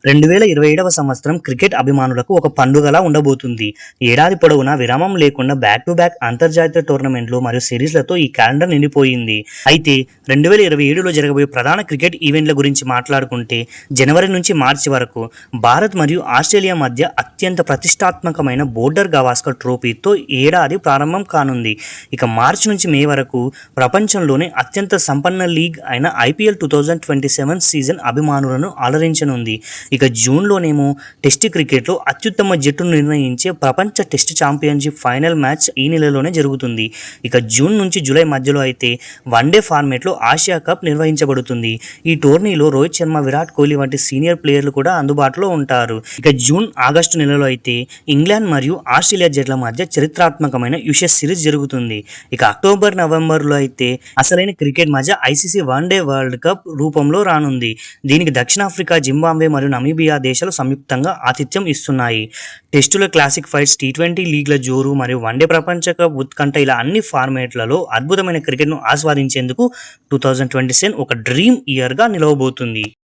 2027వ సంవత్సరం క్రికెట్ అభిమానులకు ఒక పండుగలా ఉండబోతుంది. ఏడాది పొడవునా విరామం లేకుండా బ్యాక్ టు బ్యాక్ అంతర్జాతీయ టోర్నమెంట్లు మరియు సిరీస్లతో ఈ క్యాలెండర్ నిండిపోయింది. అయితే 2027లో జరగబోయే ప్రధాన క్రికెట్ ఈవెంట్ల గురించి మాట్లాడుకుంటే జనవరి నుంచి మార్చి వరకు భారత్ మరియు ఆస్ట్రేలియా మధ్య అత్యంత ప్రతిష్టాత్మకమైన బోర్డర్ గవాస్కర్ ట్రోఫీతో ఏడాది ప్రారంభం కానుంది. ఇక మార్చి నుంచి మే వరకు ప్రపంచంలోనే అత్యంత సంపన్న లీగ్ అయిన IPL 2027 సీజన్ అభిమానులను అలరించనుంది. ఇక జూన్లోనేమో టెస్ట్ క్రికెట్లో అత్యుత్తమ జట్టును నిర్ణయించే ప్రపంచ టెస్ట్ ఛాంపియన్షిప్ ఫైనల్ మ్యాచ్ ఈ నెలలోనే జరుగుతుంది. ఇక జూన్ నుంచి జూలై మధ్యలో అయితే వన్డే ఫార్మేట్లో ఆసియా కప్ నిర్వహించబడుతుంది. ఈ టోర్నీలో రోహిత్ శర్మ, విరాట్ కోహ్లీ వంటి సీనియర్ ప్లేయర్లు కూడా అందుబాటులో ఉంటారు. ఇక జూన్, ఆగస్టు నెలలో అయితే ఇంగ్లాండ్ మరియు ఆస్ట్రేలియా జట్ల మధ్య చరిత్రాత్మకమైన యుషెస్ సిరీస్ జరుగుతుంది. ఇక అక్టోబర్, నవంబర్లో అయితే అసలైన క్రికెట్ మజా ICC వన్డే వరల్డ్ కప్ రూపంలో రానుంది. దీనికి దక్షిణాఫ్రికా, జింబాబ్వే మరియు నమీబియా దేశాలు సంయుక్తంగా ఆతిథ్యం ఇస్తున్నాయి. టెస్టుల క్లాసిక్ ఫైట్స్, T20 లీగ్ల జోరు మరియు వన్డే ప్రపంచ కప్ ఉత్కంఠ, ఇలా అన్ని ఫార్మాట్లలో అద్భుతమైన క్రికెట్ను ఆస్వాదించేందుకు 2027 ఒక డ్రీమ్ ఇయర్గా నిలవబోతుంది.